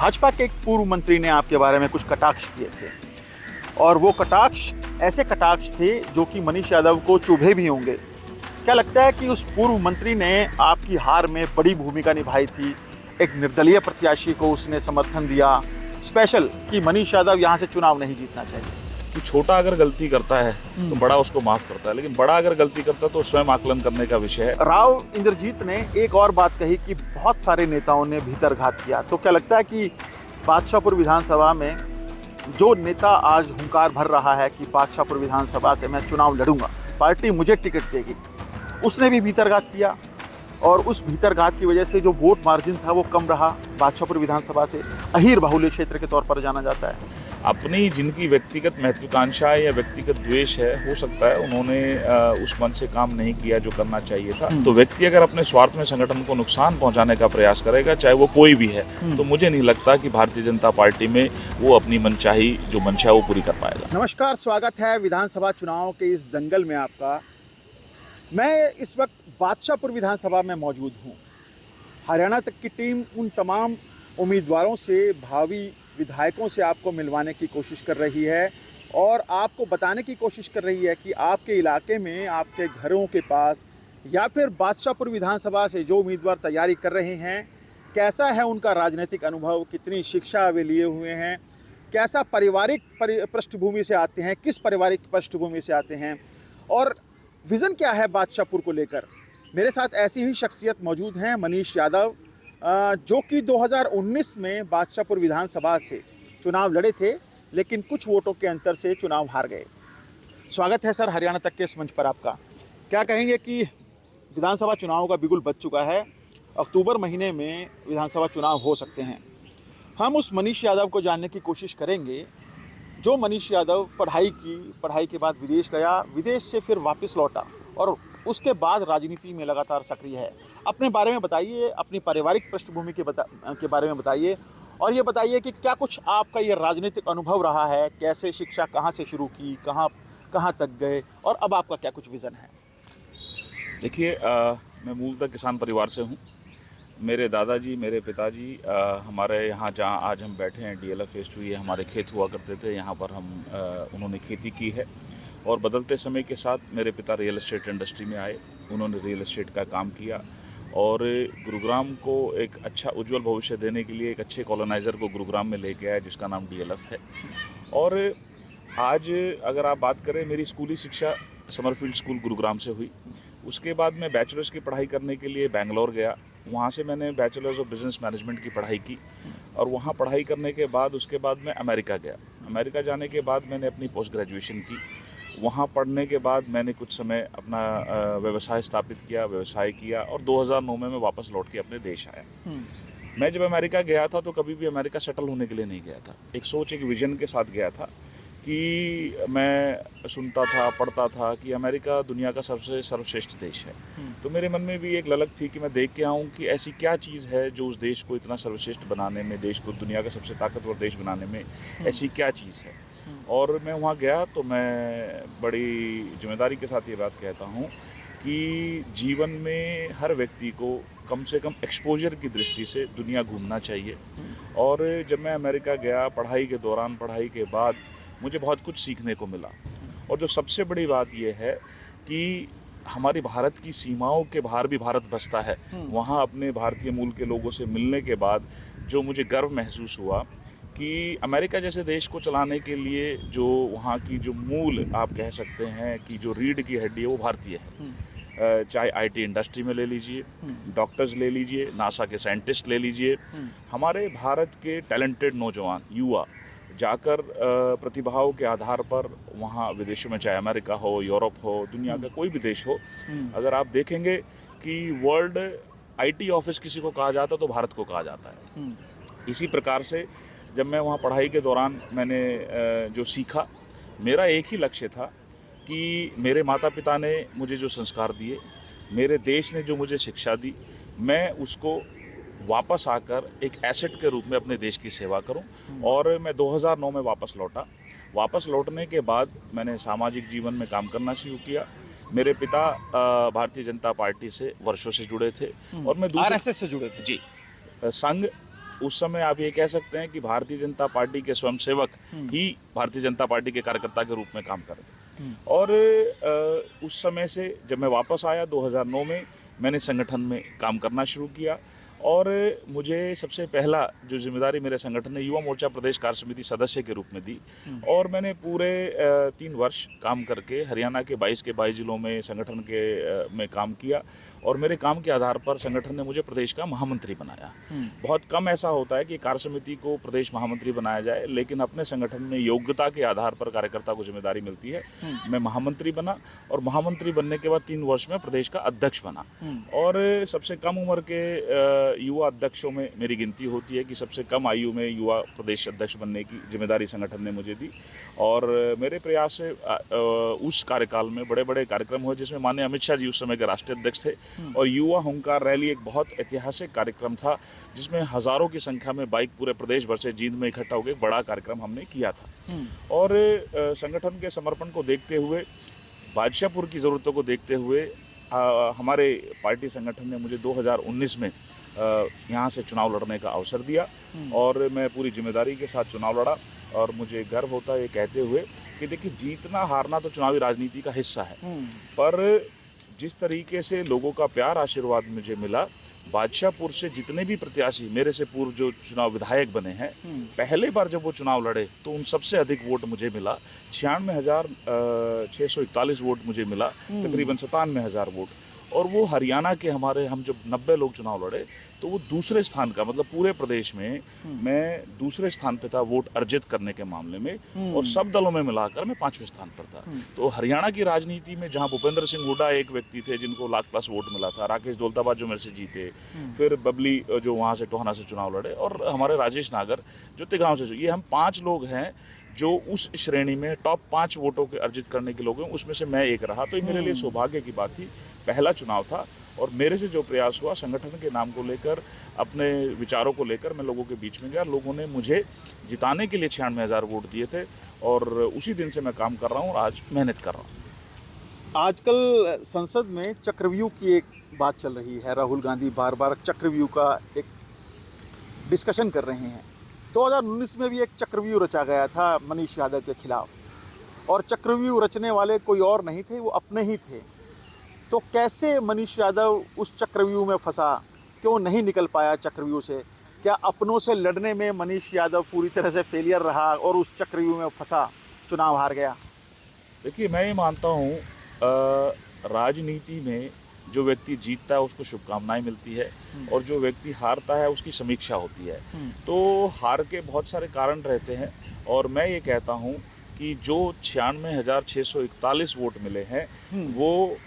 भाजपा के एक पूर्व मंत्री ने आपके बारे में कुछ कटाक्ष किए थे और वो कटाक्ष ऐसे कटाक्ष थे जो कि मनीष यादव को चुभे भी होंगे। क्या लगता है कि उस पूर्व मंत्री ने आपकी हार में बड़ी भूमिका निभाई थी? एक निर्दलीय प्रत्याशी को उसने समर्थन दिया स्पेशल कि मनीष यादव यहाँ से चुनाव नहीं जीतना चाहिए। कि छोटा अगर गलती करता है तो बड़ा उसको माफ करता है, लेकिन बड़ा अगर गलती करता है तो स्वयं आकलन करने का विषय है। राव इंद्रजीत ने एक और बात कही कि बहुत सारे नेताओं ने भीतरघात किया। तो क्या लगता है कि बादशाहपुर विधानसभा में जो नेता आज हुंकार भर रहा है कि बादशाहपुर विधानसभा से मैं चुनाव लड़ूंगा, पार्टी मुझे टिकट देगी, उसने भी भीतरघात किया और उस भीतरघात की वजह से जो वोट मार्जिन था वो कम रहा। बादशाहपुर विधानसभा से अहीर बाहुल्य क्षेत्र के तौर पर जाना जाता है। अपनी जिनकी व्यक्तिगत महत्वाकांक्षा या व्यक्तिगत द्वेष है, हो सकता है उन्होंने उस मन से काम नहीं किया जो करना चाहिए था। तो व्यक्ति अगर अपने स्वार्थ में संगठन को नुकसान पहुंचाने का प्रयास करेगा, चाहे वो कोई भी है, तो मुझे नहीं लगता कि भारतीय जनता पार्टी में वो अपनी मनचाही जो मंशा है वो पूरी कर पाएगा। नमस्कार, स्वागत है विधानसभा चुनाव के इस दंगल में आपका। मैं इस वक्त बादशाहपुर विधानसभा में मौजूद हूँ। हरियाणा तक की टीम उन तमाम उम्मीदवारों से, भावी विधायकों से आपको मिलवाने की कोशिश कर रही है और आपको बताने की कोशिश कर रही है कि आपके इलाके में, आपके घरों के पास या फिर बादशाहपुर विधानसभा से जो उम्मीदवार तैयारी कर रहे हैं, कैसा है उनका राजनीतिक अनुभव, कितनी शिक्षा वे लिए हुए हैं, कैसा पारिवारिक पृष्ठभूमि से आते हैं, किस पारिवारिक पृष्ठभूमि से आते हैं और विज़न क्या है बादशाहपुर को लेकर। मेरे साथ ऐसी ही शख्सियत मौजूद हैं, मनीष यादव, जो कि 2019 में बादशाहपुर विधानसभा से चुनाव लड़े थे, लेकिन कुछ वोटों के अंतर से चुनाव हार गए। स्वागत है सर हरियाणा तक के इस मंच पर आपका। क्या कहेंगे कि विधानसभा चुनाव का बिगुल बज चुका है, अक्टूबर महीने में विधानसभा चुनाव हो सकते हैं। हम उस मनीष यादव को जानने की कोशिश करेंगे जो मनीष यादव पढ़ाई के बाद विदेश गया, विदेश से फिर वापस लौटा और उसके बाद राजनीति में लगातार सक्रिय है। अपने बारे में बताइए, अपनी पारिवारिक पृष्ठभूमि के बारे में बताइए और ये बताइए कि क्या कुछ आपका ये राजनीतिक अनुभव रहा है, कैसे शिक्षा कहाँ से शुरू की, कहाँ तक गए और अब आपका क्या कुछ विज़न है। देखिए, मैं मूलतः किसान परिवार से हूँ। मेरे दादाजी, मेरे पिताजी, हमारे यहाँ जहाँ आज हम बैठे हैं DLF फेज 2, ये हमारे खेत हुआ करते थे। यहाँ पर उन्होंने खेती की है और बदलते समय के साथ मेरे पिता रियल एस्टेट इंडस्ट्री में आए। उन्होंने रियल एस्टेट का काम किया और गुरुग्राम को एक अच्छा उज्जवल भविष्य देने के लिए एक अच्छे कॉलोनाइज़र को गुरुग्राम में लेके आया जिसका नाम DLF है। और आज अगर आप बात करें, मेरी स्कूली शिक्षा समरफील्ड स्कूल गुरुग्राम से हुई। उसके बाद मैं बैचलर्स की पढ़ाई करने के लिए बेंगलोर गया। वहाँ से मैंने बैचलर्स ऑफ बिजनेस मैनेजमेंट की पढ़ाई की और वहाँ पढ़ाई करने के बाद उसके बाद मैं अमेरिका गया। अमेरिका जाने के बाद मैंने अपनी पोस्ट ग्रेजुएशन की। वहाँ पढ़ने के बाद मैंने कुछ समय अपना व्यवसाय स्थापित किया, व्यवसाय किया और 2009 में मैं वापस लौट के अपने देश आया। मैं जब अमेरिका गया था तो कभी भी अमेरिका सेटल होने के लिए नहीं गया था। एक सोच, एक विजन के साथ गया था कि मैं सुनता था, पढ़ता था कि अमेरिका दुनिया का सबसे सर्वश्रेष्ठ देश है। तो मेरे मन में भी एक ललक थी कि मैं देख के आऊँ कि ऐसी क्या चीज़ है जो उस देश को इतना सर्वश्रेष्ठ बनाने में, देश को दुनिया का सबसे ताकतवर देश बनाने में ऐसी क्या चीज़ है। और मैं वहाँ गया तो मैं बड़ी जिम्मेदारी के साथ ये बात कहता हूँ कि जीवन में हर व्यक्ति को कम से कम एक्सपोजर की दृष्टि से दुनिया घूमना चाहिए। और जब मैं अमेरिका गया, पढ़ाई के दौरान, पढ़ाई के बाद मुझे बहुत कुछ सीखने को मिला। और जो सबसे बड़ी बात यह है कि हमारी भारत की सीमाओं के बाहर भी भारत बसता है। वहाँ अपने भारतीय मूल के लोगों से मिलने के बाद जो मुझे गर्व महसूस हुआ कि अमेरिका जैसे देश को चलाने के लिए जो वहाँ की जो मूल आप कह सकते हैं कि जो रीढ़ की हड्डी है वो भारतीय है। चाहे IT इंडस्ट्री में ले लीजिए, डॉक्टर्स ले लीजिए, नासा के साइंटिस्ट ले लीजिए, हमारे भारत के टैलेंटेड नौजवान युवा जाकर प्रतिभाओं के आधार पर वहाँ विदेशों में, चाहे अमेरिका हो, यूरोप हो, दुनिया का कोई भी देश हो, अगर आप देखेंगे कि वर्ल्ड IT ऑफिस किसी को कहा जाता है तो भारत को कहा जाता है। इसी प्रकार से जब मैं वहाँ पढ़ाई के दौरान मैंने जो सीखा, मेरा एक ही लक्ष्य था कि मेरे माता पिता ने मुझे जो संस्कार दिए, मेरे देश ने जो मुझे शिक्षा दी, मैं उसको वापस आकर एक एसेट के रूप में अपने देश की सेवा करूं। और मैं 2009 में वापस लौटा। वापस लौटने के बाद मैंने सामाजिक जीवन में काम करना शुरू किया। मेरे पिता भारतीय जनता पार्टी से वर्षों से जुड़े थे और मैं RSS से जुड़े थे। जी, संघ उस समय आप ये कह सकते हैं कि भारतीय जनता पार्टी के स्वयंसेवक ही भारतीय जनता पार्टी के कार्यकर्ता के रूप में काम कर रहे थे। और उस समय से जब मैं वापस आया 2009 में, मैंने संगठन में काम करना शुरू किया और मुझे सबसे पहला जो जिम्मेदारी मेरे संगठन ने युवा मोर्चा प्रदेश कार्य समिति सदस्य के रूप में दी और मैंने पूरे 3 वर्ष काम करके हरियाणा के 22 के 22 जिलों में संगठन के में काम किया और मेरे काम के आधार पर संगठन ने मुझे प्रदेश का महामंत्री बनाया। बहुत कम ऐसा होता है कि कार्य समिति को प्रदेश महामंत्री बनाया जाए, लेकिन अपने संगठन में योग्यता के आधार पर कार्यकर्ता को जिम्मेदारी मिलती है। मैं महामंत्री बना और महामंत्री बनने के बाद 3 वर्ष में प्रदेश का अध्यक्ष बना और सबसे कम उम्र के युवा अध्यक्षों में मेरी गिनती होती है कि सबसे कम आयु में युवा प्रदेश अध्यक्ष बनने की जिम्मेदारी संगठन ने मुझे दी। और मेरे प्रयास से उस कार्यकाल में बड़े बड़े कार्यक्रम हुए जिसमें माननीय अमित शाह जी उस समय के राष्ट्रीय अध्यक्ष थे और युवा हुंकार रैली एक बहुत ऐतिहासिक कार्यक्रम था जिसमें हजारों की संख्या में बाइक पूरे प्रदेश भर से जींद में इकट्ठा होकर बड़ा कार्यक्रम हमने किया था। और संगठन के समर्पण को देखते हुए, बादशाहपुर की ज़रूरतों को देखते हुए हमारे पार्टी संगठन ने मुझे 2019 में यहाँ से चुनाव लड़ने का अवसर दिया और मैं पूरी जिम्मेदारी के साथ चुनाव लड़ा। और मुझे गर्व होता है ये कहते हुए कि देखिए, जीतना हारना तो चुनावी राजनीति का हिस्सा है, पर जिस तरीके से लोगों का प्यार आशीर्वाद मुझे मिला, बादशाहपुर से जितने भी प्रत्याशी मेरे से पूर्व जो चुनाव विधायक बने हैं, पहले बार जब वो चुनाव लड़े तो उन सबसे अधिक वोट मुझे मिला। 96,641 वोट मुझे मिला, तकरीबन 97,000 वोट। और वो हरियाणा के हम जब 90 लोग चुनाव लड़े तो वो दूसरे स्थान का, मतलब पूरे प्रदेश में मैं दूसरे स्थान पे था वोट अर्जित करने के मामले में और सब दलों में मिलाकर मैं 5वें स्थान पर था। तो हरियाणा की राजनीति में जहां भूपेंद्र सिंह हुड्डा एक व्यक्ति थे जिनको लाख प्लस वोट मिला था, राकेश दौलताबाद जो मेरे से जीते, फिर बबली जो वहाँ से टोहाना से चुनाव लड़े और हमारे राजेश नागर जो तिगांव से, ये हम 5 लोग हैं जो उस श्रेणी में टॉप 5 वोटों के अर्जित करने के लोग हैं, उसमें से मैं एक रहा। तो ये मेरे लिए सौभाग्य की बात थी, पहला चुनाव था और मेरे से जो प्रयास हुआ संगठन के नाम को लेकर, अपने विचारों को लेकर मैं लोगों के बीच में गया। लोगों ने मुझे जिताने के लिए 96,000 वोट दिए थे और उसी दिन से मैं काम कर रहा हूँ और आज मेहनत कर रहा हूँ। आजकल संसद में चक्रव्यूह की एक बात चल रही है। राहुल गांधी बार बार चक्रव्यूह का एक डिस्कशन कर रहे हैं। 2019 में भी एक चक्रव्यूह रचा गया था मनीष यादव के खिलाफ और चक्रव्यूह रचने वाले कोई और नहीं थे, वो अपने ही थे। तो कैसे मनीष यादव उस चक्रव्यूह में फंसा, क्यों नहीं निकल पाया चक्रव्यूह से? क्या अपनों से लड़ने में मनीष यादव पूरी तरह से फेलियर रहा और उस चक्रव्यूह में फंसा, चुनाव हार गया? देखिए, मैं ये मानता हूँ राजनीति में जो व्यक्ति जीतता है उसको शुभकामनाएं मिलती है और जो व्यक्ति हारता है उसकी समीक्षा होती है। तो हार के बहुत सारे कारण रहते हैं और मैं ये कहता हूँ कि जो 96,641 वोट मिले हैं वो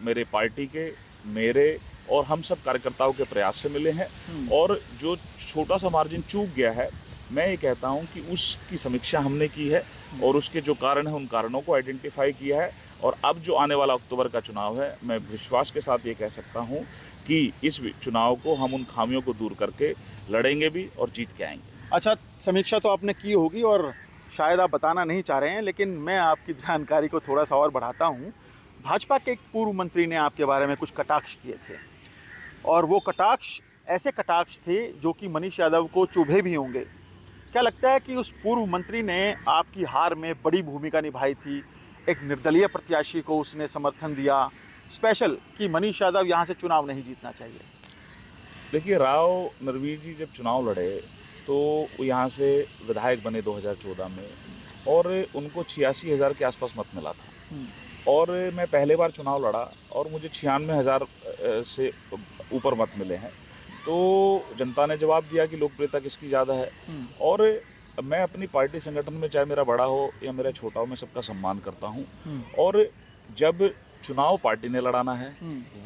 मेरे पार्टी के, मेरे और हम सब कार्यकर्ताओं के प्रयास से मिले हैं। और जो छोटा सा मार्जिन चूक गया है, मैं ये कहता हूँ कि उसकी समीक्षा हमने की है और उसके जो कारण हैं उन कारणों को आइडेंटिफाई किया है। और अब जो आने वाला अक्टूबर का चुनाव है, मैं विश्वास के साथ ये कह सकता हूँ कि इस चुनाव को हम उन खामियों को दूर करके लड़ेंगे भी और जीत के आएंगे। अच्छा, समीक्षा तो आपने की होगी और शायद आप बताना नहीं चाह रहे हैं, लेकिन मैं आपकी जानकारी को थोड़ा सा और बढ़ाता हूँ। भाजपा के एक पूर्व मंत्री ने आपके बारे में कुछ कटाक्ष किए थे और वो कटाक्ष ऐसे कटाक्ष थे जो कि मनीष यादव को चुभे भी होंगे। क्या लगता है कि उस पूर्व मंत्री ने आपकी हार में बड़ी भूमिका निभाई थी? एक निर्दलीय प्रत्याशी को उसने समर्थन दिया स्पेशल कि मनीष यादव यहाँ से चुनाव नहीं जीतना चाहिए। देखिए, राव नरवीर जी जब चुनाव लड़े तो यहाँ से विधायक बने 2014 में और उनको 86,000 के आसपास मत मिला था और मैं पहले बार चुनाव लड़ा और मुझे 96,000 से ऊपर मत मिले हैं। तो जनता ने जवाब दिया कि लोकप्रियता किसकी ज़्यादा है। और मैं अपनी पार्टी संगठन में, चाहे मेरा बड़ा हो या मेरा छोटा हो, मैं सबका सम्मान करता हूँ। और जब चुनाव पार्टी ने लड़ाना है,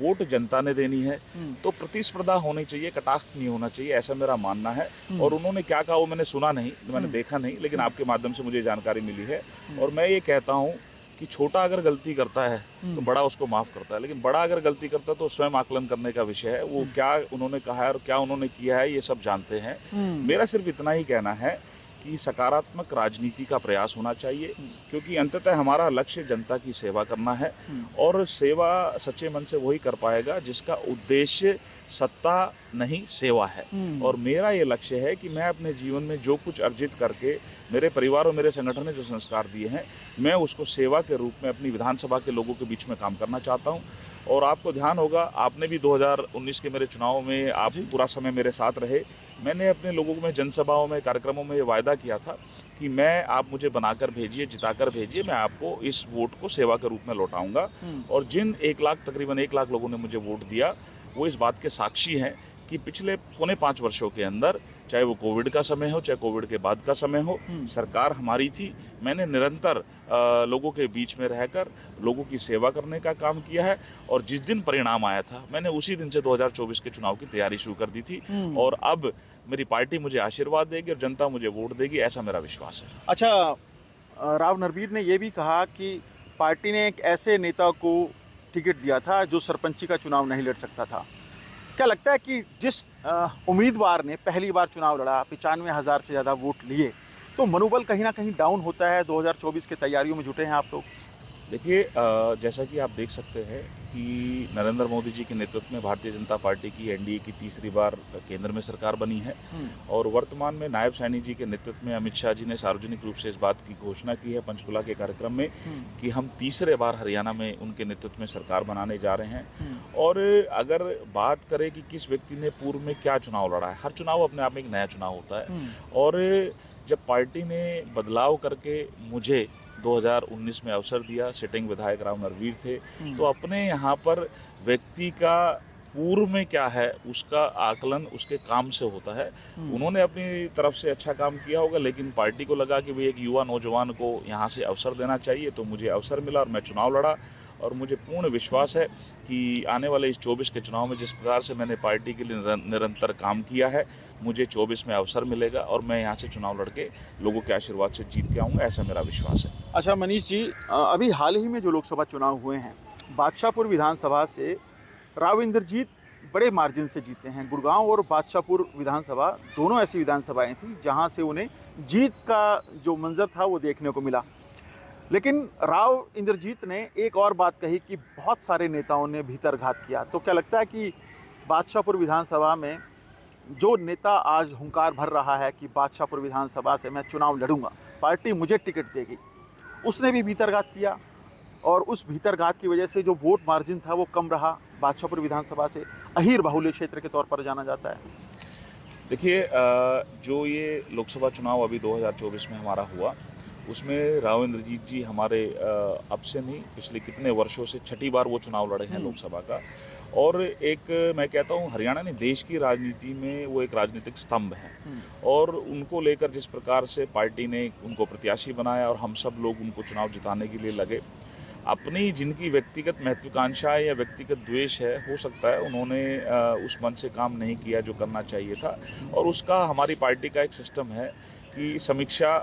वोट जनता ने देनी है, तो प्रतिस्पर्धा होनी चाहिए, कटाक्ष नहीं होना चाहिए, ऐसा मेरा मानना है। और उन्होंने क्या कहा वो मैंने सुना नहीं, मैंने देखा नहीं, लेकिन आपके माध्यम से मुझे जानकारी मिली है। और मैं ये कहता हूँ कि छोटा अगर गलती करता है तो बड़ा उसको माफ़ करता है, लेकिन बड़ा अगर गलती करता है तो स्वयं आकलन करने का विषय है। वो क्या उन्होंने कहा है और क्या उन्होंने किया है ये सब जानते हैं। मेरा सिर्फ इतना ही कहना है कि सकारात्मक राजनीति का प्रयास होना चाहिए, क्योंकि अंततः हमारा लक्ष्य जनता की सेवा करना है और सेवा सच्चे मन से वही कर पाएगा जिसका उद्देश्य सत्ता नहीं सेवा है। और मेरा ये लक्ष्य है कि मैं अपने जीवन में जो कुछ अर्जित करके मेरे परिवार और मेरे संगठन ने जो संस्कार दिए हैं, मैं उसको सेवा के रूप में अपनी विधानसभा के लोगों के बीच में काम करना चाहता हूँ। और आपको ध्यान होगा, आपने भी 2019 के मेरे चुनाव में आप पूरा समय मेरे साथ रहे। मैंने अपने लोगों में जनसभाओं में, कार्यक्रमों में ये वायदा किया था कि मैं, आप मुझे बनाकर भेजिए, जिताकर भेजिए, मैं आपको इस वोट को सेवा के रूप में लौटाऊंगा। और जिन 1 लाख, तकरीबन 1 लाख लोगों ने मुझे वोट दिया, वो इस बात के साक्षी हैं कि पिछले पौने 5 वर्षों के अंदर, चाहे वो कोविड का समय हो, चाहे कोविड के बाद का समय हो, सरकार हमारी थी। मैंने निरंतर लोगों के बीच में रहकर लोगों की सेवा करने का काम किया है। और जिस दिन परिणाम आया था, मैंने उसी दिन से 2024 के चुनाव की तैयारी शुरू कर दी थी। और अब मेरी पार्टी मुझे आशीर्वाद देगी और जनता मुझे वोट देगी, ऐसा मेरा विश्वास है। अच्छा, राव नरबीर ने ये भी कहा कि पार्टी ने एक ऐसे नेता को टिकट दिया था जो सरपंची का चुनाव नहीं लड़ सकता था। क्या लगता है कि जिस उम्मीदवार ने पहली बार चुनाव लड़ा, 95,000 से ज़्यादा वोट लिए, तो मनोबल कहीं ना कहीं डाउन होता है? 2024 की तैयारियों में जुटे हैं आप लोग। देखिए, जैसा कि आप देख सकते हैं कि नरेंद्र मोदी जी के नेतृत्व में भारतीय जनता पार्टी की एनडीए की तीसरी बार केंद्र में सरकार बनी है। और वर्तमान में नायब सैनी जी के नेतृत्व में अमित शाह जी ने सार्वजनिक रूप से इस बात की घोषणा की है पंचकुला के कार्यक्रम में कि हम तीसरे बार हरियाणा में उनके नेतृत्व में सरकार बनाने जा रहे हैं। और अगर बात करें कि किस व्यक्ति ने पूर्व में क्या चुनाव लड़ा है, हर चुनाव अपने आप में एक नया चुनाव होता है। और जब पार्टी ने बदलाव करके मुझे 2019 में अवसर दिया, सिटिंग विधायक राव नरबीर थे, तो अपने यहाँ पर व्यक्ति का पूर्व में क्या है उसका आकलन उसके काम से होता है। उन्होंने अपनी तरफ से अच्छा काम किया होगा, लेकिन पार्टी को लगा कि भाई एक युवा नौजवान को यहाँ से अवसर देना चाहिए, तो मुझे अवसर मिला और मैं चुनाव लड़ा। और मुझे पूर्ण विश्वास है कि आने वाले इस 24 के चुनाव में जिस प्रकार से मैंने पार्टी के लिए निरंतर काम किया है, मुझे 24 में अवसर मिलेगा और मैं यहाँ से चुनाव लड़के लोगों के आशीर्वाद से जीत के आऊँगा, ऐसा मेरा विश्वास है। अच्छा मनीष जी, अभी हाल ही में जो लोकसभा चुनाव हुए हैं, बादशाहपुर विधानसभा से राव इंद्रजीत बड़े मार्जिन से जीते हैं। गुड़गांव और बादशाहपुर विधानसभा दोनों ऐसी विधानसभाएं थी जहां से उन्हें जीत का जो मंजर था वो देखने को मिला। लेकिन राव इंद्रजीत ने एक और बात कही कि बहुत सारे नेताओं ने भीतरघात किया। तो क्या लगता है कि बादशाहपुर विधानसभा में जो नेता आज हुंकार भर रहा है कि बादशाहपुर विधानसभा से मैं चुनाव लड़ूंगा, पार्टी मुझे टिकट देगी, उसने भी भीतरघात किया और उस भीतरघात की वजह से जो वोट मार्जिन था वो कम रहा। बादशाहपुर विधानसभा से अहीर बाहुल्य क्षेत्र के तौर पर जाना जाता है। देखिए, जो ये लोकसभा चुनाव अभी 2024 में हमारा हुआ, उसमें राव इंद्रजीत जी हमारे अब से नहीं, पिछले कितने वर्षों से छठी बार वो चुनाव लड़े हैं लोकसभा का। और एक, मैं कहता हूँ, हरियाणा ने देश की राजनीति में वो एक राजनीतिक स्तंभ है। और उनको लेकर जिस प्रकार से पार्टी ने उनको प्रत्याशी बनाया और हम सब लोग उनको चुनाव जिताने के लिए लगे, अपनी जिनकी व्यक्तिगत महत्वाकांक्षा या व्यक्तिगत द्वेष है, हो सकता है उन्होंने उस मन से काम नहीं किया जो करना चाहिए था। और उसका हमारी पार्टी का एक सिस्टम है कि समीक्षा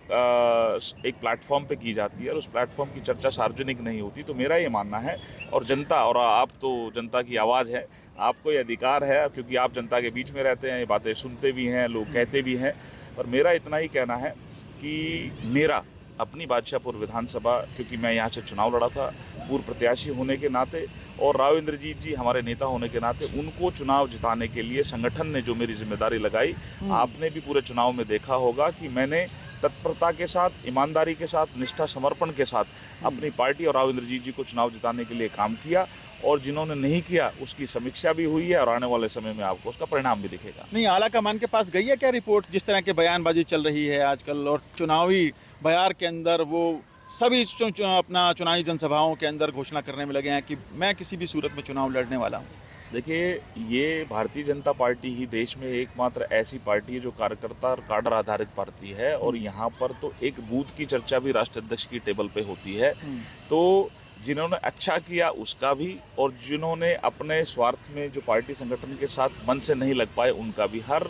एक प्लेटफॉर्म पे की जाती है और उस प्लेटफॉर्म की चर्चा सार्वजनिक नहीं होती। तो मेरा ये मानना है, और जनता, और आप तो जनता की आवाज़ है, आपको ये अधिकार है क्योंकि आप जनता के बीच में रहते हैं, ये बातें सुनते भी हैं, लोग कहते भी हैं। पर मेरा इतना ही कहना है कि मेरा अपनी बादशाहपुर विधानसभा, क्योंकि मैं यहाँ से चुनाव लड़ा था पूर्व प्रत्याशी होने के नाते, और राव इंद्रजीत जी हमारे नेता होने के नाते, उनको चुनाव जिताने के लिए संगठन ने जो मेरी जिम्मेदारी लगाई, आपने भी पूरे चुनाव में देखा होगा कि मैंने तत्परता के साथ, ईमानदारी के साथ, निष्ठा समर्पण के साथ अपनी पार्टी और राव इंद्रजीत जी को चुनाव जिताने के लिए काम किया। और जिन्होंने नहीं किया उसकी समीक्षा भी हुई है और आने वाले समय में आपको उसका परिणाम भी दिखेगा। नहीं, आला कमान के पास गई है क्या रिपोर्ट? जिस तरह के बयानबाजी चल रही है आजकल और चुनावी बयार के अंदर वो सभी अपना चुनावी जनसभाओं के अंदर घोषणा करने में लगे हैं कि मैं किसी भी सूरत में चुनाव लड़ने वाला हूँ। देखिए, ये भारतीय जनता पार्टी ही देश में एकमात्र ऐसी पार्टी है जो कार्यकर्ता और काडर आधारित पार्टी है। और यहाँ पर तो एक बूथ की चर्चा भी राष्ट्रीय अध्यक्ष की टेबल पे होती है। तो जिन्होंने अच्छा किया उसका भी, और जिन्होंने अपने स्वार्थ में जो पार्टी संगठन के साथ मन से नहीं लग पाए उनका भी, हर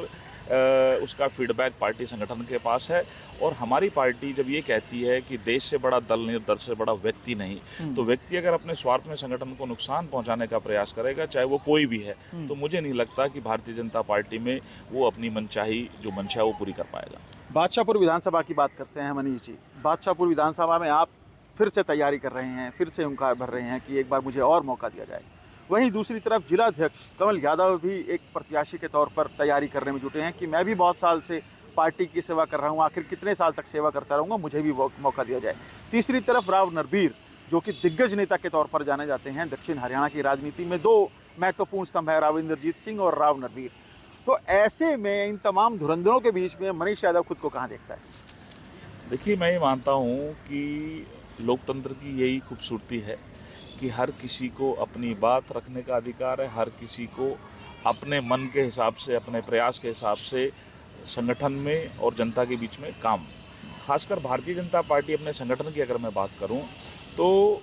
उसका फीडबैक पार्टी संगठन के पास है। और हमारी पार्टी जब ये कहती है कि देश से बड़ा दल नहीं, दल से बड़ा व्यक्ति नहीं, तो व्यक्ति अगर अपने स्वार्थ में संगठन को नुकसान पहुंचाने का प्रयास करेगा, चाहे वो कोई भी है, तो मुझे नहीं लगता कि भारतीय जनता पार्टी में वो अपनी मनचाही जो मंशा है वो पूरी कर पाएगा। बादशाहपुर विधानसभा की बात करते हैं मनीष जी। बादशाहपुर विधानसभा में आप फिर से तैयारी कर रहे हैं, फिर से हुंकार भर रहे हैं कि एक बार मुझे और मौका दिया जाए। वहीं दूसरी तरफ जिला अध्यक्ष कमल यादव भी एक प्रत्याशी के तौर पर तैयारी करने में जुटे हैं कि मैं भी बहुत साल से पार्टी की सेवा कर रहा हूं, आखिर कितने साल तक सेवा करता रहूँगा, मुझे भी मौका दिया जाए। तीसरी तरफ राव नरबीर, जो कि दिग्गज नेता के तौर पर जाने जाते हैं दक्षिण हरियाणा की राजनीति में, दो महत्वपूर्ण स्तंभ है, राव इंद्रजीत सिंह और राव नरबीर। तो ऐसे में इन तमाम धुरंधरों के बीच में मनीष यादव खुद को कहाँ देखता है? देखिए, मैं ये मानता हूँ कि लोकतंत्र की यही खूबसूरती है कि हर किसी को अपनी बात रखने का अधिकार है, हर किसी को अपने मन के हिसाब से, अपने प्रयास के हिसाब से संगठन में और जनता के बीच में काम। खासकर भारतीय जनता पार्टी अपने संगठन की अगर मैं बात करूं, तो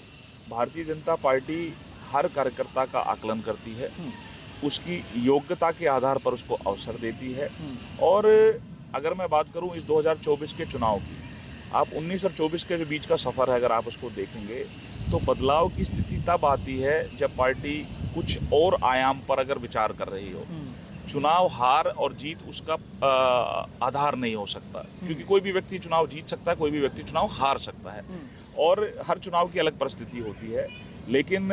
भारतीय जनता पार्टी हर कार्यकर्ता का आकलन करती है, उसकी योग्यता के आधार पर उसको अवसर देती है। और अगर मैं बात करूं इस 2024 के चुनाव की, आप 19 और 24 के बीच का सफ़र है, अगर आप उसको देखेंगे तो बदलाव की स्थिति तब आती है जब पार्टी कुछ और आयाम पर अगर विचार कर रही हो। चुनाव हार और जीत उसका आधार नहीं हो सकता, क्योंकि कोई भी व्यक्ति चुनाव जीत सकता है, कोई भी व्यक्ति चुनाव हार सकता है, और हर चुनाव की अलग परिस्थिति होती है। लेकिन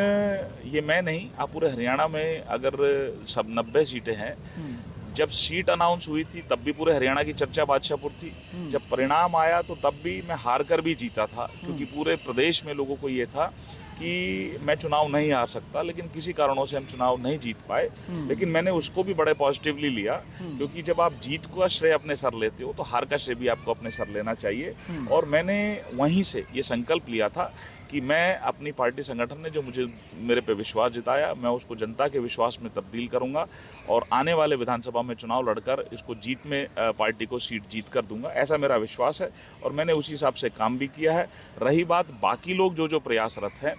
ये मैं नहीं, आप पूरे हरियाणा में अगर सब 90 सीटें हैं, जब सीट अनाउंस हुई थी तब भी पूरे हरियाणा की चर्चा बादशाहपुर थी। जब परिणाम आया तो तब भी मैं हार कर भी जीता था, क्योंकि पूरे प्रदेश में लोगों को ये था कि मैं चुनाव नहीं हार सकता, लेकिन किसी कारणों से हम चुनाव नहीं जीत पाए। लेकिन मैंने उसको भी बड़े पॉजिटिवली लिया, क्योंकि जब आप जीत का श्रेय अपने सर लेते हो तो हार का श्रेय भी आपको अपने सर लेना चाहिए। और मैंने वहीं से ये संकल्प लिया था कि मैं अपनी पार्टी संगठन ने जो मुझे मेरे पे विश्वास जताया, मैं उसको जनता के विश्वास में तब्दील करूंगा और आने वाले विधानसभा में चुनाव लड़कर इसको जीत में पार्टी को सीट जीत कर दूंगा, ऐसा मेरा विश्वास है। और मैंने उसी हिसाब से काम भी किया है। रही बात बाकी लोग जो प्रयासरत हैं,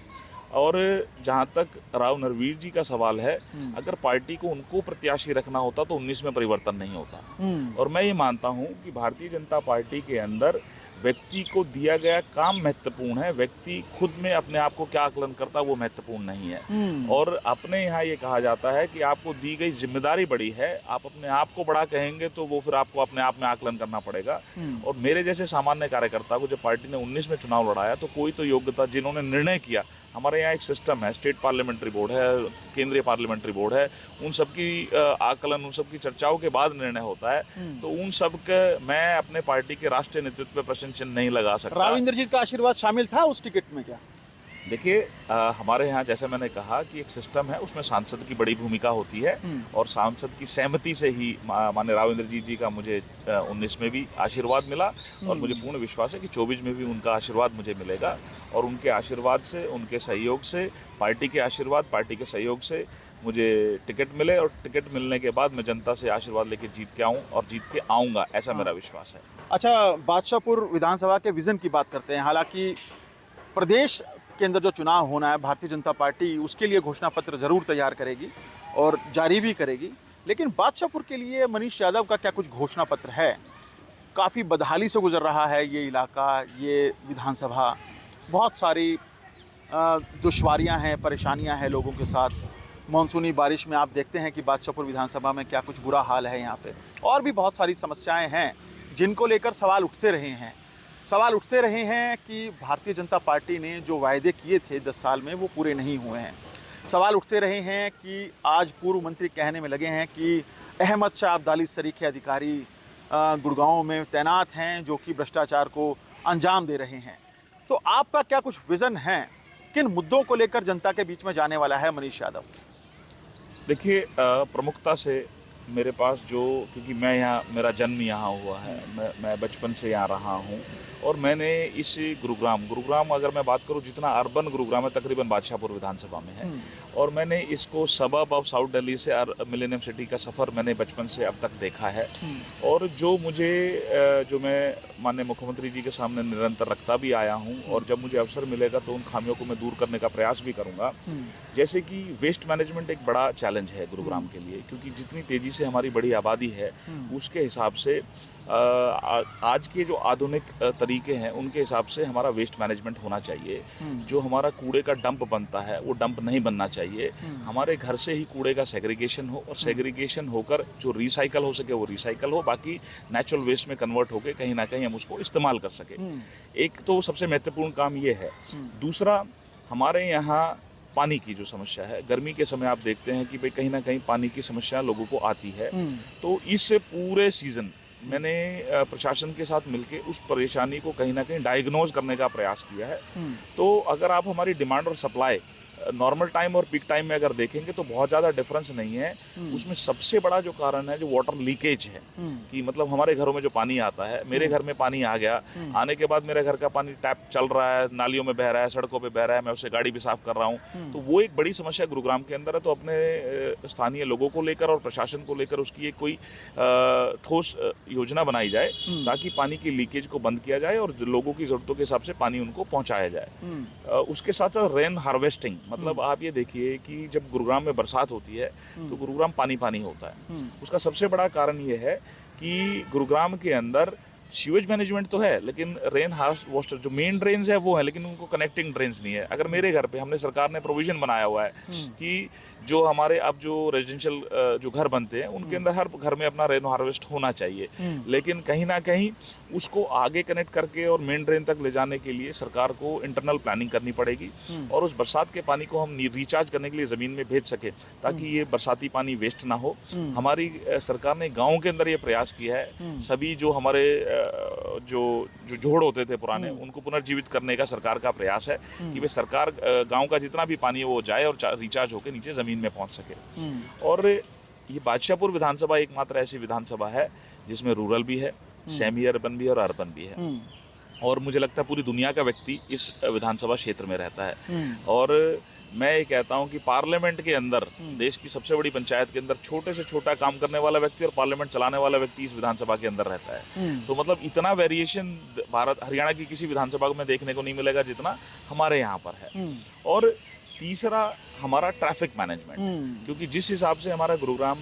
और जहाँ तक राव नरवीर जी का सवाल है, अगर पार्टी को उनको प्रत्याशी रखना होता तो 19 में परिवर्तन नहीं होता। और मैं ये मानता हूँ कि भारतीय जनता पार्टी के अंदर व्यक्ति को दिया गया काम महत्वपूर्ण है, व्यक्ति खुद में अपने आप को क्या आकलन करता वो महत्वपूर्ण नहीं है। और अपने यहाँ ये कहा जाता है कि आपको दी गई जिम्मेदारी बड़ी है, आप अपने आप को बड़ा कहेंगे तो वो फिर आपको अपने आप में आकलन करना पड़ेगा। और मेरे जैसे सामान्य कार्यकर्ता को जब पार्टी ने 19 में चुनाव लड़ाया तो कोई तो योग्यता, जिन्होंने निर्णय किया, हमारे यहाँ एक सिस्टम है, स्टेट पार्लियामेंट्री बोर्ड है, केंद्रीय पार्लियामेंट्री बोर्ड है, उन सब की आकलन, उन सब की चर्चाओं के बाद निर्णय होता है। तो उन सब के मैं अपने पार्टी के राष्ट्रीय नेतृत्व पे प्रश्न चिन्ह नहीं लगा सकता। राव इंद्रजीत का आशीर्वाद शामिल था उस टिकट में क्या? देखिए, हमारे यहाँ जैसे मैंने कहा कि एक सिस्टम है, उसमें सांसद की बड़ी भूमिका होती है, और सांसद की सहमति से ही माननीय राव इंद्रजीत जी का मुझे 19 में भी आशीर्वाद मिला, और मुझे पूर्ण विश्वास है कि 24 में भी उनका आशीर्वाद मुझे मिलेगा। और उनके आशीर्वाद से, उनके सहयोग से, पार्टी के आशीर्वाद, पार्टी के सहयोग से मुझे टिकट मिले, और टिकट मिलने के बाद मैं जनता से आशीर्वाद लेके जीत के आऊँ और जीत के आऊँगा, ऐसा मेरा विश्वास है। अच्छा, बादशाहपुर विधानसभा के विज़न की बात करते हैं। हालांकि प्रदेश के अंदर जो चुनाव होना है, भारतीय जनता पार्टी उसके लिए घोषणा पत्र ज़रूर तैयार करेगी और जारी भी करेगी, लेकिन बादशाहपुर के लिए मनीष यादव का क्या कुछ घोषणा पत्र है? काफ़ी बदहाली से गुजर रहा है ये इलाका, ये विधानसभा, बहुत सारी दुश्वारियां हैं, परेशानियां हैं लोगों के साथ। मानसूनी बारिश में आप देखते हैं कि बादशाहपुर विधानसभा में क्या कुछ बुरा हाल है यहाँ पे, और भी बहुत सारी समस्याएं हैं जिनको लेकर सवाल उठते रहे हैं कि भारतीय जनता पार्टी ने जो वायदे किए थे 10 साल में वो पूरे नहीं हुए हैं। सवाल उठते रहे हैं कि आज पूर्व मंत्री कहने में लगे हैं कि अहमद शाह अब्दाली सरीखे अधिकारी गुड़गांव में तैनात हैं जो कि भ्रष्टाचार को अंजाम दे रहे हैं। तो आपका क्या कुछ विज़न है? किन मुद्दों को लेकर जनता के बीच में जाने वाला है मनीष यादव? देखिए, प्रमुखता से मेरे पास क्योंकि मैं यहाँ, मेरा जन्म यहाँ हुआ है, मैं बचपन से यहाँ रहा हूँ, और मैंने इस गुरुग्राम अगर मैं बात करूँ, जितना अर्बन गुरुग्राम है तकरीबन बादशाहपुर विधानसभा में है, और मैंने इसको सबब ऑफ साउथ दिल्ली से मिलेनियम सिटी का सफ़र मैंने बचपन से अब तक देखा है। और जो मैं माननीय मुख्यमंत्री जी के सामने निरंतर रखता भी आया हूँ, और जब मुझे अवसर मिलेगा तो उन खामियों को मैं दूर करने का प्रयास भी करूँगा। जैसे कि वेस्ट मैनेजमेंट एक बड़ा चैलेंज है गुरुग्राम के लिए, क्योंकि जितनी तेज़ी जैसे हमारी बड़ी आबादी है उसके हिसाब से आज के जो आधुनिक तरीके हैं उनके हिसाब से हमारा वेस्ट मैनेजमेंट होना चाहिए। जो हमारा कूड़े का डंप बनता है वो डंप नहीं बनना चाहिए। हमारे घर से ही कूड़े का सेग्रीगेशन हो और सेग्रीगेशन होकर जो रिसाइकल हो सके वो रिसाइकल हो, बाकी नेचुरल वेस्ट में कन्वर्ट होकर कहीं ना कहीं हम उसको इस्तेमाल कर सकें। एक तो सबसे महत्वपूर्ण काम ये है। दूसरा, हमारे यहाँ पानी की जो समस्या है, गर्मी के समय आप देखते हैं कि भाई कहीं ना कहीं पानी की समस्या लोगों को आती है। तो इस पूरे सीज़न मैंने प्रशासन के साथ मिलके उस परेशानी को कहीं ना कहीं डायग्नोज करने का प्रयास किया है। तो अगर आप हमारी डिमांड और सप्लाई नॉर्मल टाइम और पीक टाइम में अगर देखेंगे तो बहुत ज़्यादा डिफरेंस नहीं है। उसमें सबसे बड़ा जो कारण है जो वाटर लीकेज है, कि मतलब हमारे घरों में जो पानी आता है, मेरे घर में पानी आ गया, आने के बाद मेरे घर का पानी टैप चल रहा है, नालियों में बह रहा है, सड़कों पे बह रहा है, मैं उससे गाड़ी भी साफ कर रहा हूँ। तो वो एक बड़ी समस्या गुरुग्राम के अंदर है। तो अपने स्थानीय लोगों को लेकर और प्रशासन को लेकर उसकी एक कोई ठोस योजना बनाई जाए ताकि पानी की लीकेज को बंद किया जाए और लोगों की ज़रूरतों के हिसाब से पानी उनको पहुँचाया जाए। उसके साथ साथ रेन हार्वेस्टिंग, मतलब आप ये देखिए कि जब गुरुग्राम में बरसात होती है तो गुरुग्राम पानी पानी होता है। उसका सबसे बड़ा कारण ये है कि गुरुग्राम के अंदर सीवेज मैनेजमेंट तो है लेकिन रेन हार्वेस्टर जो मेन ड्रेन्स है वो है, लेकिन उनको कनेक्टिंग ड्रेन्स नहीं है। अगर मेरे घर पे हमने सरकार ने प्रोविजन बनाया हुआ है कि जो हमारे अब जो रेजिडेंशियल जो घर बनते हैं उनके अंदर हर घर में अपना रेन हार्वेस्ट होना चाहिए, लेकिन कहीं ना कहीं उसको आगे कनेक्ट करके और मेन ड्रेन तक ले जाने के लिए सरकार को इंटरनल प्लानिंग करनी पड़ेगी और उस बरसात के पानी को हम रिचार्ज करने के लिए ज़मीन में भेज सके ताकि ये बरसाती पानी वेस्ट ना हो। हमारी सरकार ने गाँव के अंदर ये प्रयास किया है, सभी जो हमारे जो जोड़ होते थे पुराने उनको पुनर्जीवित करने का सरकार का प्रयास है कि वे सरकार गांव का जितना भी पानी है वो जाए और रिचार्ज होकर नीचे ज़मीन में पहुंच सके। और ये बादशाहपुर विधानसभा एकमात्र ऐसी विधानसभा है जिसमें रूरल भी है, सेमी अर्बन भी है और अर्बन भी है। और मुझे लगता है पूरी दुनिया का व्यक्ति इस विधानसभा क्षेत्र में रहता है। और मैं ये कहता हूँ कि पार्लियामेंट के अंदर, देश की सबसे बड़ी पंचायत के अंदर छोटे से छोटा काम करने वाला व्यक्ति और पार्लियामेंट चलाने वाला व्यक्ति इस विधानसभा के अंदर रहता है। तो मतलब इतना वेरिएशन भारत हरियाणा की किसी विधानसभा में देखने को नहीं मिलेगा जितना हमारे यहाँ पर है। और तीसरा, हमारा ट्रैफिक मैनेजमेंट, क्योंकि जिस हिसाब से हमारा गुरुग्राम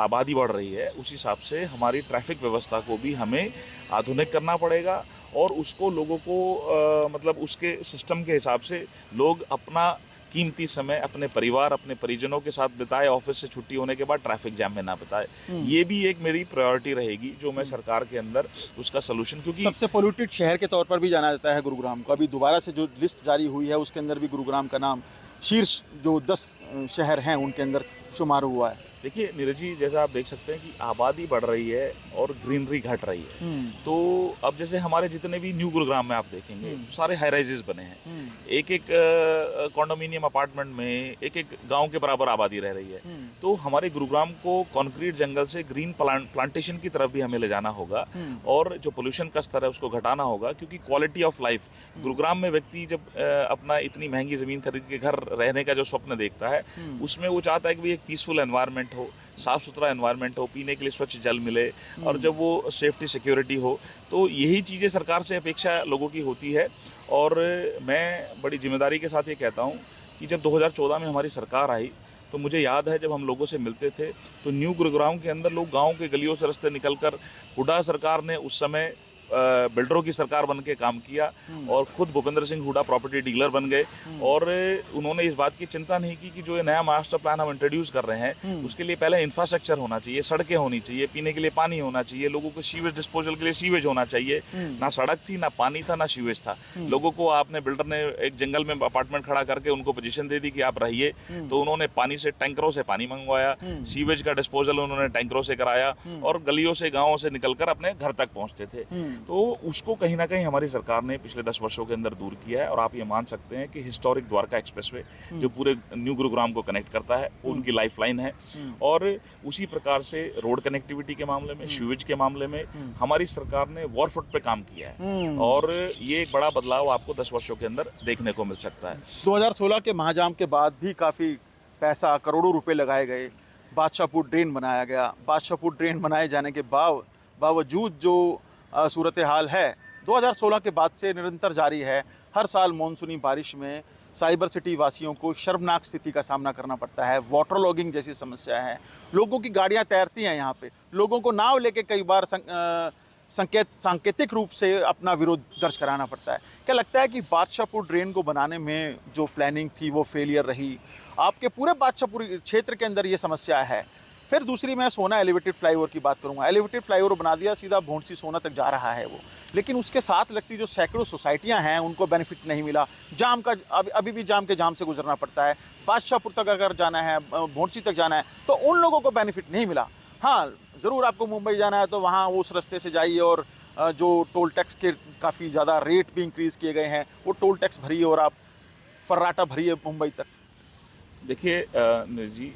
आबादी बढ़ रही है उस हिसाब से हमारी ट्रैफिक व्यवस्था को भी हमें आधुनिक करना पड़ेगा और उसको लोगों को मतलब उसके सिस्टम के हिसाब से लोग अपना कीमती समय अपने परिवार अपने परिजनों के साथ बिताए, ऑफिस से छुट्टी होने के बाद ट्रैफिक जैम में ना बिताए। ये भी एक मेरी प्रायोरिटी रहेगी जो मैं सरकार के अंदर उसका सलूशन, क्योंकि सबसे पोल्यूटेड शहर के तौर पर भी जाना जाता है गुरुग्राम को। अभी दोबारा से जो लिस्ट जारी हुई है उसके अंदर भी गुरुग्राम का नाम शीर्ष जो 10 शहर हैं उनके अंदर शुमार हुआ है। देखिए नीरज जी, जैसा आप देख सकते हैं कि आबादी बढ़ रही है और ग्रीनरी घट रही है। तो अब जैसे हमारे जितने भी न्यू गुरुग्राम में आप देखेंगे सारे हाई राइजेस बने हैं, एक एक कॉन्डोमिनियम अपार्टमेंट में एक एक गांव के बराबर आबादी रह रही है। तो हमारे गुरुग्राम को कंक्रीट जंगल से ग्रीन प्लांटेशन की तरफ भी हमें ले जाना होगा और जो पोल्यूशन का स्तर है उसको घटाना होगा, क्योंकि क्वालिटी ऑफ लाइफ गुरुग्राम में व्यक्ति जब अपना इतनी महंगी ज़मीन खरीद के घर रहने का जो स्वप्न देखता है उसमें वो चाहता है कि भाई एक पीसफुल एनवायरनमेंट हो, साफ सुथरा एनवायरनमेंट हो, पीने के लिए स्वच्छ जल मिले और जब वो सेफ्टी सिक्योरिटी हो। तो यही चीज़ें सरकार से अपेक्षा लोगों की होती है। और मैं बड़ी जिम्मेदारी के साथ ये कहता हूँ कि जब 2014 में हमारी सरकार आई तो मुझे याद है जब हम लोगों से मिलते थे तो न्यू गुरुग्राम के अंदर लोग गाँव के गलियों से रास्ते निकलकर, हुड्डा सरकार ने उस समय बिल्डरों की सरकार बन के काम किया और खुद भूपेंद्र सिंह हुड्डा प्रॉपर्टी डीलर बन गए और उन्होंने इस बात की चिंता नहीं की कि जो ये नया मास्टर प्लान हम इंट्रोड्यूस कर रहे हैं उसके लिए पहले इंफ्रास्ट्रक्चर होना चाहिए, सड़कें होनी चाहिए, पीने के लिए पानी होना चाहिए, लोगों को सीवेज डिस्पोजल के लिए सीवेज होना चाहिए। ना सड़क थी, ना पानी था, ना सीवेज था। लोगों को आपने बिल्डर ने एक जंगल में अपार्टमेंट खड़ा करके उनको पोजीशन दे दी कि आप रहिए, तो उन्होंने पानी से टैंकरों से पानी मंगवाया, सीवेज का डिस्पोजल उन्होंने टैंकरों से कराया और गलियों से गाँवों से निकलकर अपने घर तक पहुँचते थे। तो उसको कहीं ना कहीं हमारी सरकार ने पिछले 10 वर्षों के अंदर दूर किया है और आप ये मान सकते हैं कि हिस्टोरिक द्वारका एक्सप्रेसवे जो पूरे न्यू गुरुग्राम को कनेक्ट करता है वो उनकी लाइफलाइन है। और उसी प्रकार से रोड कनेक्टिविटी के मामले में, सीवेज के मामले में हमारी सरकार ने वॉरफुट पे काम किया है और ये एक बड़ा बदलाव आपको 10 वर्षों के अंदर देखने को मिल सकता है। 2016 के महाजाम के बाद भी काफ़ी पैसा, करोड़ों रुपए लगाए गए, बादशाहपुर ड्रेन बनाया गया। बादशाहपुर ड्रेन बनाए जाने के बावजूद जो सूरत हाल है 2016 के बाद से निरंतर जारी है। हर साल मानसूनी बारिश में साइबर सिटी वासियों को शर्मनाक स्थिति का सामना करना पड़ता है। वाटर लॉगिंग जैसी समस्या है, लोगों की गाड़ियाँ तैरती हैं यहाँ पे, लोगों को नाव लेके कई बार सांकेतिक रूप से अपना विरोध दर्ज कराना पड़ता है। क्या लगता है कि बादशाहपुर ड्रेन को बनाने में जो प्लानिंग थी वो फेलियर रही? आपके पूरे बादशाहपुर क्षेत्र के अंदर ये समस्या है। फिर दूसरी मैं सोना एलिवेटेड फ्लाईओवर की बात करूंगा। एलिवेटेड फ्लाईओवर बना दिया, सीधा भोंडसी सोना तक जा रहा है वो, लेकिन उसके साथ लगती जो सैकड़ों सोसाइटियां हैं उनको बेनिफिट नहीं मिला। जाम का अभी भी जाम से गुजरना पड़ता है। बादशाहपुर तक अगर जाना है, भोंडसी तक जाना है, तो उन लोगों को बेनिफिट नहीं मिला। हाँ, ज़रूर आपको मुंबई जाना है तो वहाँ उस रास्ते से जाइए और जो टोल टैक्स के काफ़ी ज़्यादा रेट भी इंक्रीज़ किए गए हैं, वो टोल टैक्स भरिए और आप फर्राटा भरिए मुंबई तक। देखिए नीरज जी,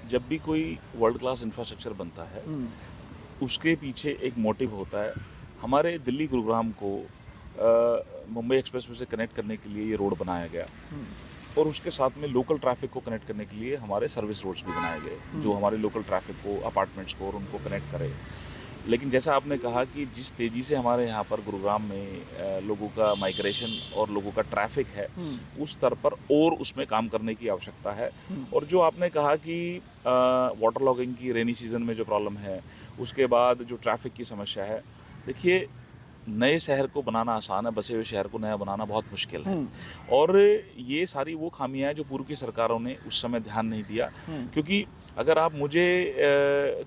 जब भी कोई वर्ल्ड क्लास इंफ्रास्ट्रक्चर बनता है उसके पीछे एक मोटिव होता है। हमारे दिल्ली गुरुग्राम को मुंबई एक्सप्रेसवे से कनेक्ट करने के लिए ये रोड बनाया गया और उसके साथ में लोकल ट्रैफिक को कनेक्ट करने के लिए हमारे सर्विस रोड्स भी बनाए गए जो हमारे लोकल ट्रैफिक को, अपार्टमेंट्स को और उनको कनेक्ट करे। लेकिन जैसा आपने कहा कि जिस तेज़ी से हमारे यहाँ पर गुरुग्राम में लोगों का माइग्रेशन और लोगों का ट्रैफिक है, उस स्तर पर और उसमें काम करने की आवश्यकता है। और जो आपने कहा कि वाटर लॉगिंग की रेनी सीजन में जो प्रॉब्लम है, उसके बाद जो ट्रैफिक की समस्या है, देखिए नए शहर को बनाना आसान है, बसे हुए शहर को नया बनाना बहुत मुश्किल है। और ये सारी वो खामियां हैं जो पूर्व की सरकारों ने उस समय ध्यान नहीं दिया। क्योंकि अगर आप मुझे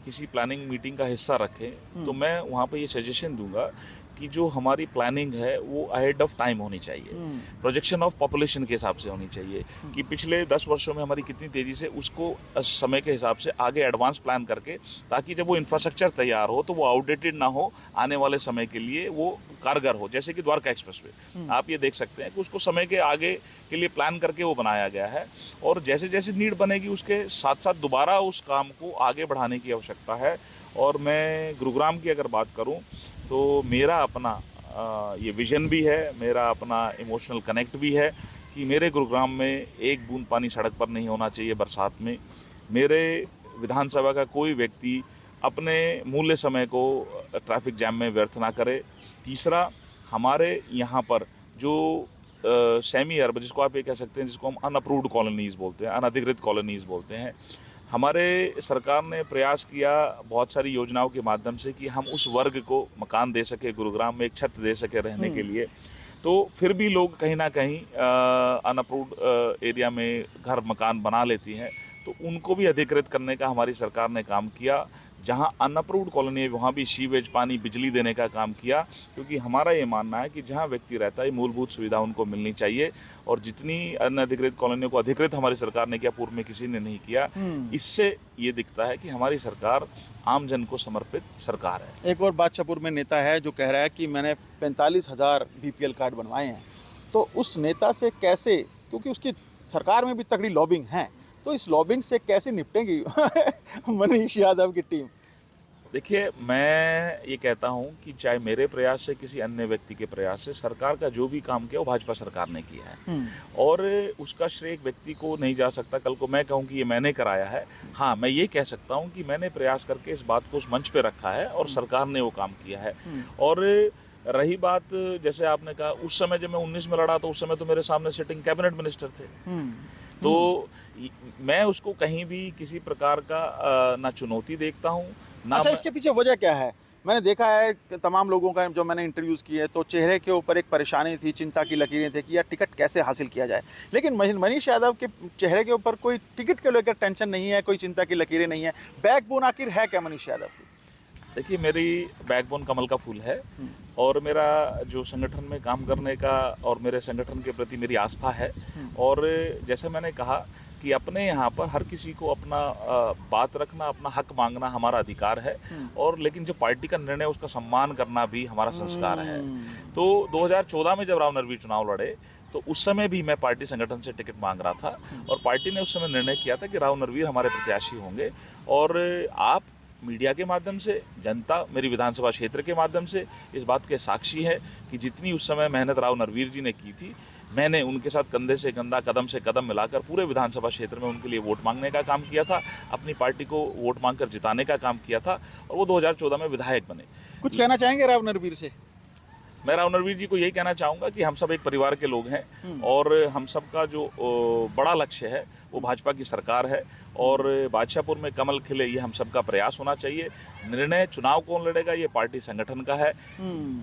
किसी प्लानिंग मीटिंग का हिस्सा रखें तो मैं वहाँ पे ये सजेशन दूंगा कि जो हमारी प्लानिंग है वो अहेड ऑफ टाइम होनी चाहिए, प्रोजेक्शन ऑफ पॉपुलेशन के हिसाब से होनी चाहिए कि पिछले 10 वर्षों में हमारी कितनी तेज़ी से, उसको समय के हिसाब से आगे एडवांस प्लान करके, ताकि जब वो इंफ्रास्ट्रक्चर तैयार हो तो वो आउटडेटेड ना हो, आने वाले समय के लिए वो कारगर हो। जैसे कि द्वारका एक्सप्रेसवे आप ये देख सकते हैं कि उसको समय के आगे के लिए प्लान करके वो बनाया गया है और जैसे जैसे नीड बनेगी उसके साथ साथ दोबारा उस काम को आगे बढ़ाने की आवश्यकता है। और मैं गुरुग्राम की अगर बात करूं तो मेरा अपना ये विज़न भी है, मेरा अपना इमोशनल कनेक्ट भी है कि मेरे गुरुग्राम में एक बूंद पानी सड़क पर नहीं होना चाहिए बरसात में। मेरे विधानसभा का कोई व्यक्ति अपने मूल्य समय को ट्रैफिक जैम में व्यर्थ ना करे। तीसरा, हमारे यहाँ पर जो सेमी अर्बन, जिसको आप ये कह सकते हैं, जिसको हम अनअप्रूव्ड कॉलोनीज़ बोलते हैं, अनधिकृत कॉलोनीज़ बोलते हैं, हमारे सरकार ने प्रयास किया बहुत सारी योजनाओं के माध्यम से कि हम उस वर्ग को मकान दे सके, गुरुग्राम में एक छत दे सके रहने के लिए। तो फिर भी लोग कहीं ना कहीं अनअप्रूव्ड एरिया में घर मकान बना लेती हैं, तो उनको भी अधिकृत करने का हमारी सरकार ने काम किया। जहां अनअप्रूव्ड कॉलोनी है वहाँ भी सीवेज, पानी, बिजली देने का काम किया, क्योंकि हमारा ये मानना है कि जहां व्यक्ति रहता है मूलभूत सुविधा उनको मिलनी चाहिए। और जितनी अनधिकृत कॉलोनियों को अधिकृत हमारी सरकार ने किया, पूर्व में किसी ने नहीं किया। इससे ये दिखता है कि हमारी सरकार आम जन को समर्पित सरकार है। एक और बादशाहपुर में नेता है जो कह रहा है कि मैंने 45,000 BPL कार्ड बनवाए हैं, तो उस नेता से कैसे, क्योंकि उसकी सरकार में भी तगड़ी लॉबिंग है, तो इस लॉबिंग से कैसे निपटेंगी मनीष यादव की टीम? देखिए, मैं ये कहता हूँ कि चाहे मेरे प्रयास से, किसी अन्य व्यक्ति के प्रयास से, सरकार का जो भी काम किया वो भाजपा सरकार ने किया है और उसका श्रेय एक व्यक्ति को नहीं जा सकता। कल को मैं कहूँ कि ये मैंने कराया है। हाँ, मैं ये कह सकता हूँ कि मैंने प्रयास करके इस बात को उस मंच पे रखा है और सरकार ने वो काम किया है। और रही बात, जैसे आपने कहा, उस समय जब मैं 19 में लड़ा तो उस समय तो मेरे सामने सिटिंग कैबिनेट मिनिस्टर थे, तो मैं उसको कहीं भी किसी प्रकार का ना चुनौती देखता हूँ ना। अच्छा, इसके पीछे वजह क्या है? मैंने देखा है तमाम लोगों का जो मैंने इंटरव्यूज़ किए तो चेहरे के ऊपर एक परेशानी थी, चिंता की लकीरें थी कि यार टिकट कैसे हासिल किया जाए। लेकिन मनीष यादव के चेहरे के ऊपर कोई टिकट को लेकर टेंशन नहीं है, कोई चिंता की लकीरें नहीं है। बैकबोन आखिर है क्या मनीष यादव की? देखिए, मेरी बैकबोन कमल का फूल है और मेरा जो संगठन में काम करने का और मेरे संगठन के प्रति मेरी आस्था है। और जैसे मैंने कहा कि अपने यहाँ पर हर किसी को अपना बात रखना, अपना हक मांगना हमारा अधिकार है, और लेकिन जो पार्टी का निर्णय उसका सम्मान करना भी हमारा संस्कार है। तो 2014 में जब राव नरवीर चुनाव लड़े तो उस समय भी मैं पार्टी संगठन से टिकट मांग रहा था और पार्टी ने उस समय निर्णय किया था कि राव नरवीर हमारे प्रत्याशी होंगे। और आप मीडिया के माध्यम से, जनता मेरी विधानसभा क्षेत्र के माध्यम से इस बात के साक्षी है कि जितनी उस समय मेहनत राव नरवीर जी ने की थी, मैंने उनके साथ कंधे से कंधा, कदम से कदम मिलाकर पूरे विधानसभा क्षेत्र में उनके लिए वोट मांगने का काम किया था, अपनी पार्टी को वोट मांगकर जिताने का काम किया था और वो 2014 में विधायक बने। कुछ कहना चाहेंगे राव नरवीर से? मैं रावनवीर जी को यही कहना चाहूँगा कि हम सब एक परिवार के लोग हैं और हम सब का जो बड़ा लक्ष्य है वो भाजपा की सरकार है और बादशाहपुर में कमल खिले ये हम सब का प्रयास होना चाहिए। निर्णय चुनाव कौन लड़ेगा ये पार्टी संगठन का है,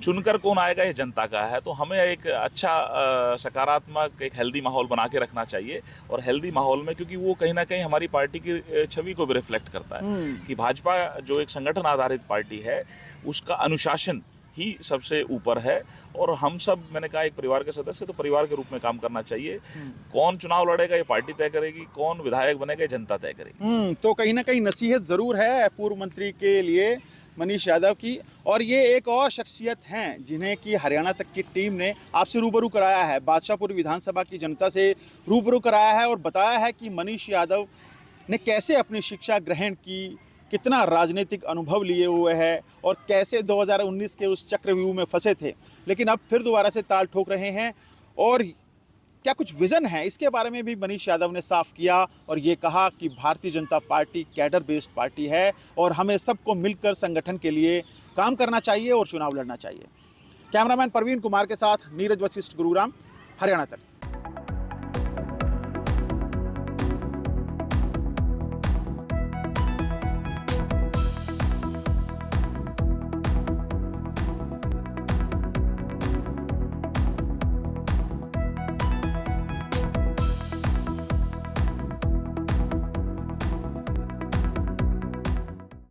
चुनकर कौन आएगा ये जनता का है। तो हमें एक अच्छा सकारात्मक एक हेल्दी माहौल बना के रखना चाहिए और हेल्दी माहौल में, क्योंकि वो कहीं ना कहीं हमारी पार्टी की छवि को भी रिफ्लेक्ट करता है कि भाजपा जो एक संगठन आधारित पार्टी है उसका अनुशासन ही सबसे ऊपर है और हम सब, मैंने कहा, एक परिवार के सदस्य, तो परिवार के रूप में काम करना चाहिए। कौन चुनाव लड़ेगा ये पार्टी तय करेगी, कौन विधायक बनेगा ये जनता तय करेगी। तो कहीं ना कहीं नसीहत ज़रूर है पूर्व मंत्री के लिए मनीष यादव की। और ये एक और शख्सियत हैं जिन्हें कि हरियाणा तक की टीम ने आपसे रूबरू कराया है, बादशाहपुर विधानसभा की जनता से रूबरू कराया है और बताया है कि मनीष यादव ने कैसे अपनी शिक्षा ग्रहण की, कितना राजनीतिक अनुभव लिए हुए हैं और कैसे 2019 के उस चक्रव्यूह में फंसे थे, लेकिन अब फिर दोबारा से ताल ठोक रहे हैं। और क्या कुछ विज़न है इसके बारे में भी मनीष यादव ने साफ किया और ये कहा कि Bharatiya Janata party cadre based party है और हमें सबको मिलकर संगठन के लिए काम करना चाहिए और चुनाव लड़ना चाहिए। कैमरामैन परवीन कुमार के साथ नीरज वशिष्ठ, गुरुग्राम, हरियाणा तक।